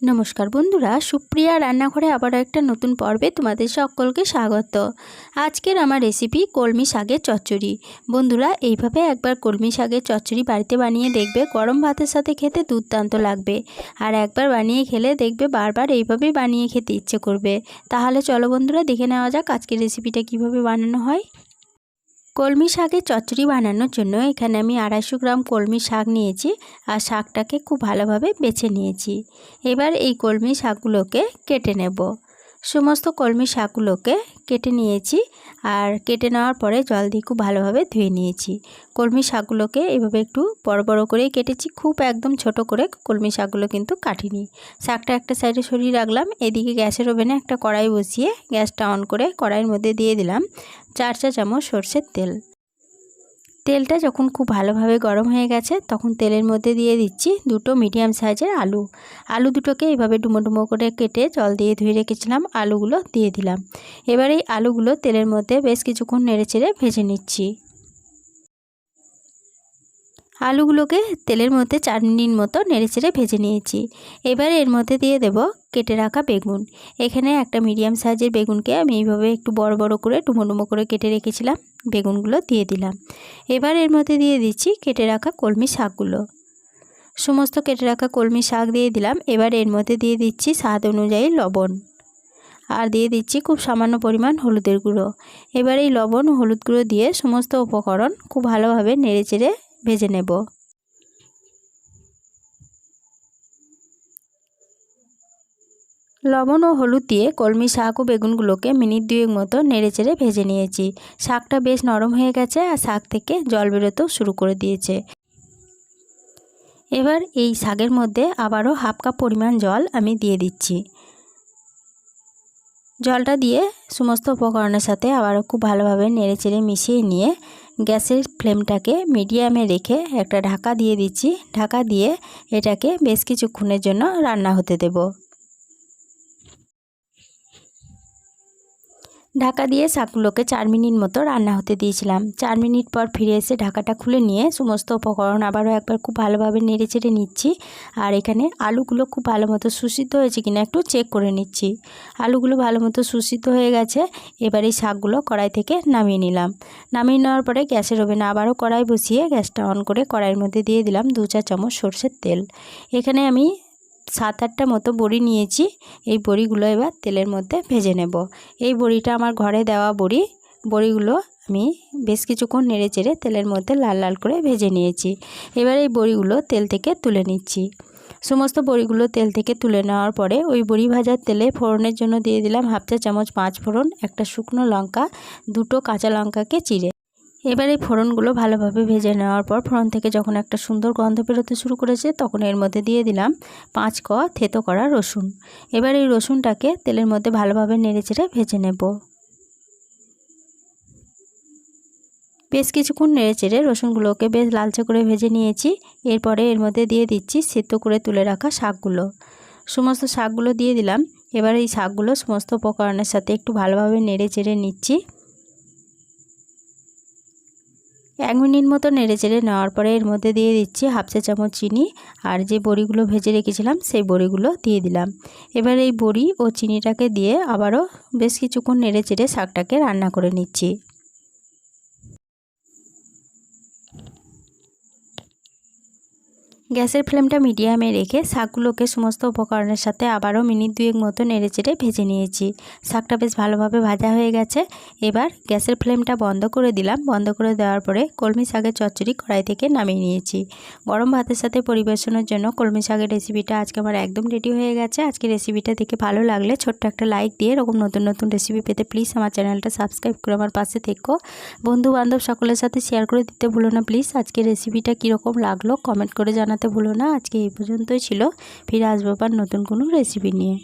নমস্কার বন্ধুরা, সুপ্রিয়া রান্নাঘরে আবার একটা নতুন পর্বে তোমাদের সকলকে স্বাগত। আজকের আমার রেসিপি কলমি শাকের চচ্চড়ি। বন্ধুরা, এইভাবে একবার কলমি শাকের চচ্চড়ি বাড়িতে বানিয়ে দেখবে, গরম ভাতের সাথে খেতে দুর্দান্ত লাগবে। আর একবার বানিয়ে খেলে দেখবে বারবার এইভাবেই বানিয়ে খেতে ইচ্ছে করবে। তাহলে চলো বন্ধুরা, দেখে নেওয়া যাক আজকের রেসিপিটা কিভাবে বানানো হয়। কলমি শাকের চচ্চড়ি বানানোর জন্য এখানে আমি 250 গ্রাম কলমি শাক নিয়েছি আর শাকটাকে খুব ভালোভাবে বেছে নিয়েছি। এবার এই কলমি শাকগুলোকে কেটে নেব। সমস্ত কলমি শাকগুলোকে কেটে নিয়েছি আর কেটে নেওয়ার পরে জল দিয়ে খুব ভালোভাবে ধুয়ে নিয়েছি। কলমি শাকগুলোকে এভাবে একটু বড় বড় করে কেটেছি, খুব একদম ছোট করে কলমি শাকগুলো কিন্তু কাটিনি। শাকটা একটা সাইডে সরিয়ে রাখলাম। এদিকে গ্যাসের ওভেনে একটা কড়াই বসিয়ে গ্যাসটা অন করে কড়াইয়ের মধ্যে দিয়ে দিলাম 4 চা চামচ সরষের তেল। তেলটা যখন খুব ভালোভাবে গরম হয়ে গেছে তখন তেলের মধ্যে দিয়ে দিচ্ছি 2টো মিডিয়াম সাইজের আলু দুটোকে এভাবে ডুমো ডুমো করে কেটে জল দিয়ে ধুয়ে রেখেছিলাম। আলুগুলো দিয়ে দিলাম। এবার এই আলুগুলো তেলের মধ্যে বেশ কিছুক্ষণ নেড়েচেড়ে ভেজে নিচ্ছি। আলুগুলোকে তেলের মধ্যে 4 মিনিট মতো নেড়েচেড়ে ভেজে নিয়েছি। এবার এর মধ্যে দিয়ে দেব কেটে রাখা বেগুন। এখানে একটা মিডিয়াম সাইজের বেগুনকে আমি এইভাবে একটু বড় বড় করে ডুমো ডুমো করে কেটে রেখেছিলাম। বেগুনগুলো দিয়ে দিলাম। এবার এর মধ্যে দিয়ে দিচ্ছি কেটে রাখা কলমি শাকগুলো। সমস্ত কেটে রাখা কলমি শাক দিয়ে দিলাম। এবার এর মধ্যে দিয়ে দিচ্ছি স্বাদ অনুযায়ী লবণ আর দিয়ে দিচ্ছি খুব সামান্য পরিমাণ হলুদের গুঁড়ো। এবার এই লবণ ও হলুদ গুঁড়ো দিয়ে সমস্ত উপকরণ খুব ভালোভাবে নেড়েচেড়ে ভেজে নেব। লবণ ও হলুদ দিয়ে কলমি শাক ও বেগুনগুলোকে মিনিট 2 মতো নেড়েচেড়ে ভেজে নিয়েছি। শাকটা বেশ নরম হয়ে গেছে আর শাক থেকে জল বেরোতেও শুরু করে দিয়েছে। এবার এই শাকের মধ্যে আবারও হাফ কাপ পরিমাণ জল আমি দিয়ে দিচ্ছি। জলটা দিয়ে সমস্ত উপকরণের সাথে আবারও খুব ভালোভাবে নেড়েচেড়ে মিশিয়ে নিয়ে গ্যাসের ফ্লেমটাকে মিডিয়ামে রেখে একটা ঢাকা দিয়ে দিচ্ছি। ঢাকা দিয়ে এটাকে বেশ কিছুক্ষণের জন্য রান্না হতে দেব। ঢাকা দিয়ে শাকগুলোকে 4 মিনিট মতো রান্না হতে দিয়েছিলাম। 4 মিনিট পর ফিরে এসে ঢাকাটা খুলে নিয়ে সমস্ত উপকরণ আবারও একবার খুব ভালোভাবে নেড়েচেড়ে নিচ্ছি। আর এখানে আলুগুলো খুব ভালো মতো সুসিদ্ধ হয়েছে কিনা একটু চেক করে নিচ্ছি। আলুগুলো ভালো মতো সুসিদ্ধ হয়ে গেছে। এবার এই শাকগুলো কড়াই থেকে নামিয়ে নিলাম। নামিয়ে নেওয়ার পরে গ্যাসের ওভেনে আবারও কড়াই বসিয়ে গ্যাসটা অন করে কড়াইয়ের মধ্যে দিয়ে দিলাম 2 চা চামচ সরষের তেল। এখানে আমি 7-8টা মতো বড়ি নিয়েছি। এই বড়িগুলো এবার তেলের মধ্যে ভেজে নেব। এই বড়িটা আমার ঘরে দেওয়া বড়িগুলো আমি বেশ কিছুক্ষণ নেড়েচেড়ে তেলের মধ্যে লাল লাল করে ভেজে নিয়েছি। এবার এই বড়িগুলো তেল থেকে তুলে নিচ্ছি। সমস্ত বড়িগুলো তেল থেকে তুলে নেওয়ার পরে ওই বড়ি ভাজার তেলে ফোড়নের জন্য দিয়ে দিলাম হাফ চা চামচ 5 ফোড়ন, একটা শুকনো লঙ্কা, 2টো কাঁচা লঙ্কাকে চিড়ে। এবার এই ফোড়নগুলো ভালোভাবে ভেজে নেওয়ার পর ফোড়ন থেকে যখন একটা সুন্দর গন্ধ বেরোতে শুরু করেছে তখন এর মধ্যে দিয়ে দিলাম 5 কোয়া থেতো করা রসুন। এবার এই রসুনটাকে তেলের মধ্যে ভালোভাবে নেড়েচেড়ে ভেজে নেব। বেশ কিছুক্ষণ নেড়েচেড়ে রসুনগুলোকে বেশ লালচে করে ভেজে নিয়েছি। এরপরে এর মধ্যে দিয়ে দিচ্ছি সেদ্ধ করে তুলে রাখা শাকগুলো। সমস্ত শাকগুলো দিয়ে দিলাম। এবার এই শাকগুলো সমস্ত উপকরণের সাথে একটু ভালোভাবে নেড়েচেড়ে নিচ্ছি। 1 মিনিট মতো নেড়েচেড়ে নেওয়ার পরে এর মধ্যে দিয়ে দিচ্ছি হাফ চা চামচ চিনি আর যে বড়িগুলো ভেজে রেখেছিলাম সেই বড়িগুলো দিয়ে দিলাম। এবার এই বড়ি ও চিনিটাকে দিয়ে আবারও বেশ কিছুক্ষণ নেড়েচেড়ে শাকটাকে রান্না করে নিচ্ছি। গ্যাসের ফ্লেমটা মিডিয়ামে রেখে শাকগুলোকে সমস্ত উপকরণের সাথে আবারও মিনিট 2 মতো নেড়েচেড়ে ভেজে নিয়েছি। শাকটা বেশ ভালোভাবে ভাজা হয়ে গেছে। এবার গ্যাসের ফ্লেমটা বন্ধ করে দিলাম। বন্ধ করে দেওয়ার পরে কলমি শাকের চচ্চড়ি কড়াই থেকে নামিয়ে নিয়েছি। গরম ভাতের সাথে পরিবেশনের জন্য কলমি শাকের রেসিপিটা আজকে আমার একদম রেডি হয়ে গেছে। আজকে রেসিপিটা দেখে ভালো লাগলে ছোট্ট একটা লাইক দিয়ে এরকম নতুন নতুন রেসিপি পেতে প্লিজ আমার চ্যানেলটা সাবস্ক্রাইব করে আমার পাশে থেকো। বন্ধু বান্ধব সকলের সাথে শেয়ার করে দিতে ভুলো না প্লিজ। আজকে রেসিপিটা কীরকম লাগলো কমেন্ট করে জানাতে ভুলো না। আজকে এই পর্যন্তই ছিল। ফিরে আসবো আবার নতুন কোনো রেসিপি নিয়ে।